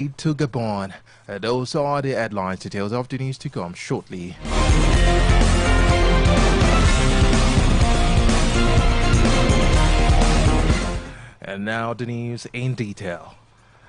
To Gabon. Those are the headlines. Details of the news to come shortly. And now the news in detail.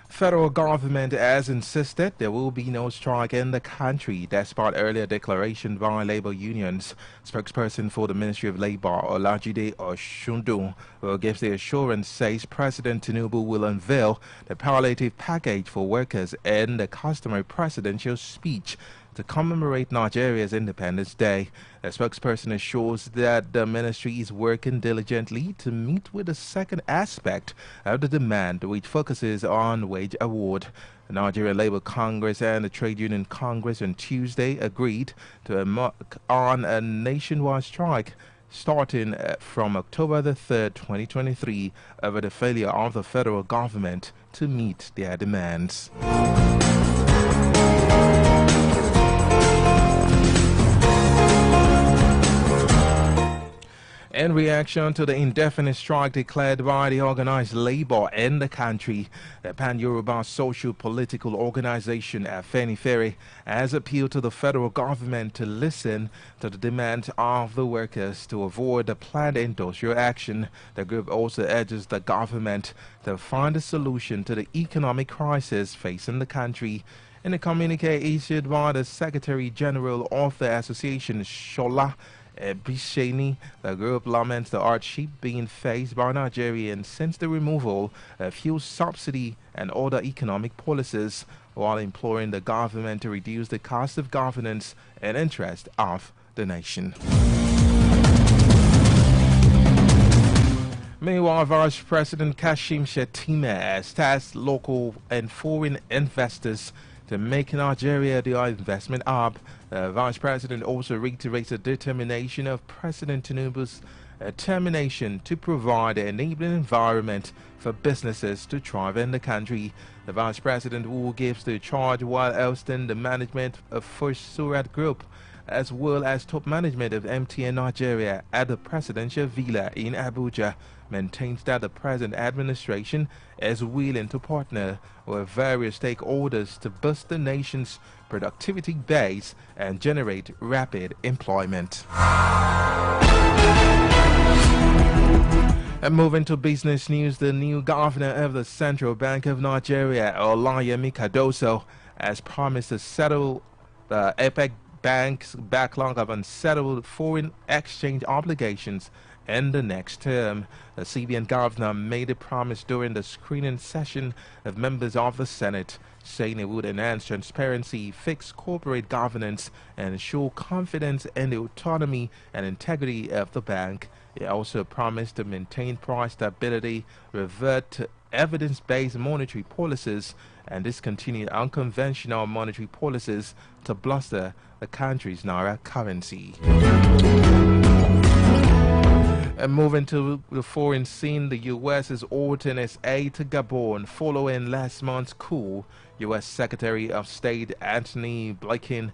Federal government has insisted there will be no strike in the country despite earlier declaration by labor unions. Spokesperson for the Ministry of Labor, Olayinka Oropo, who gives the assurance, says President Tinubu will unveil the palliative package for workers in the customary presidential speech to commemorate Nigeria's Independence Day. The spokesperson assures that the ministry is working diligently to meet with the second aspect of the demand, which focuses on wage award. The Nigerian Labour Congress and the Trade Union Congress on Tuesday agreed to embark on a nationwide strike starting from October the 3rd, 2023, over the failure of the federal government to meet their demands. In reaction to the indefinite strike declared by the organized labor in the country, the Pan-Yoruba Social Political Organization Afenifere has appealed to the federal government to listen to the demands of the workers to avoid the planned industrial action. The group also urges the government to find a solution to the economic crisis facing the country. In a communique issued by the Secretary General of the association, Shola Bisheni, the group laments the hardship being faced by Nigerians since the removal of fuel subsidy and other economic policies, while imploring the government to reduce the cost of governance and interest of the nation. Meanwhile, Vice President Kashim Shettima has tasked local and foreign investors to make Nigeria their investment hub. The Vice President also reiterates the determination of President Tinubu's determination to provide an enabling environment for businesses to thrive in the country. The Vice President, who gives the charge while ousting the management of First Surat Group, as well as top management of MTN Nigeria at the presidential villa in Abuja, maintains that the present administration is willing to partner with various stakeholders to boost the nation's productivity base and generate rapid employment. And moving to business news, the new governor of the Central Bank of Nigeria, Olayinka Oropo, has promised to settle the APEC Bank's backlog of unsettled foreign exchange obligations in the next term. The CBN governor made a promise during the screening session of members of the Senate, saying it would enhance transparency, fix corporate governance, and ensure confidence in the autonomy and integrity of the bank. He also promised to maintain price stability, revert to evidence-based monetary policies, and discontinue unconventional monetary policies to bolster the country's naira currency. And moving to the foreign scene, the U.S. is halting its aid to Gabon following last month's coup. U.S. Secretary of State Antony Blinken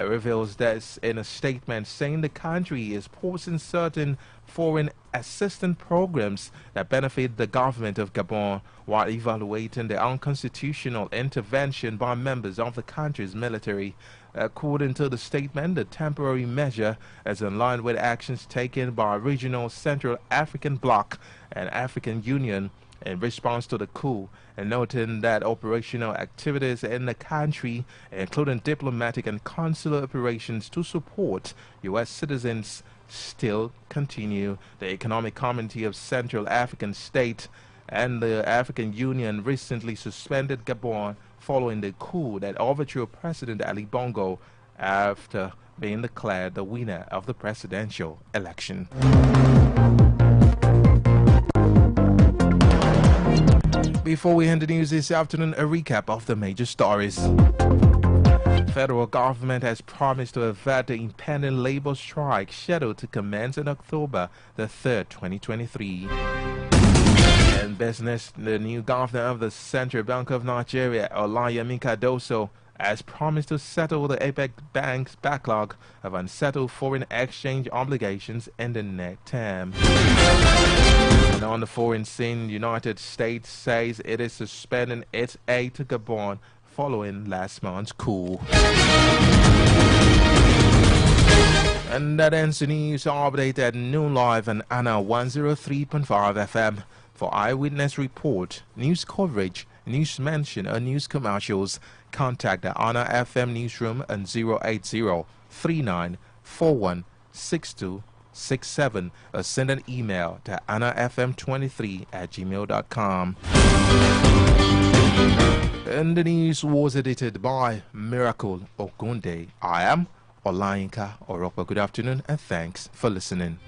reveals this in a statement, saying the country is pausing certain foreign assistance programs that benefit the government of Gabon while evaluating the unconstitutional intervention by members of the country's military. According to the statement, the temporary measure is in line with actions taken by regional Central African Bloc and African Union in response to the coup, and noting that operational activities in the country, including diplomatic and consular operations to support U.S. citizens, still continue. The Economic Community of Central African States and the African Union recently suspended Gabon following the coup that overthrew President Ali Bongo after being declared the winner of the presidential election. Before we end the news this afternoon, a recap of the major stories. Federal government has promised to avert the impending labor strike scheduled to commence on October the 3rd, 2023. In business, the new governor of the Central Bank of Nigeria, Olayinka Oropo, has promised to settle the APEC Bank's backlog of unsettled foreign exchange obligations in the next term. And on the foreign scene, United States says it is suspending its aid to Gabon following last month's coup. And that ends the news update at noon live on Anna 103.5 FM. For eyewitness report, news coverage, news mention, or news commercials, contact the Anna FM newsroom on 080-3941-6267 or send an email to annafm23@gmail.com. And the news was edited by Miracle Ogunde. I am Olayinka Oropo. Good afternoon and thanks for listening.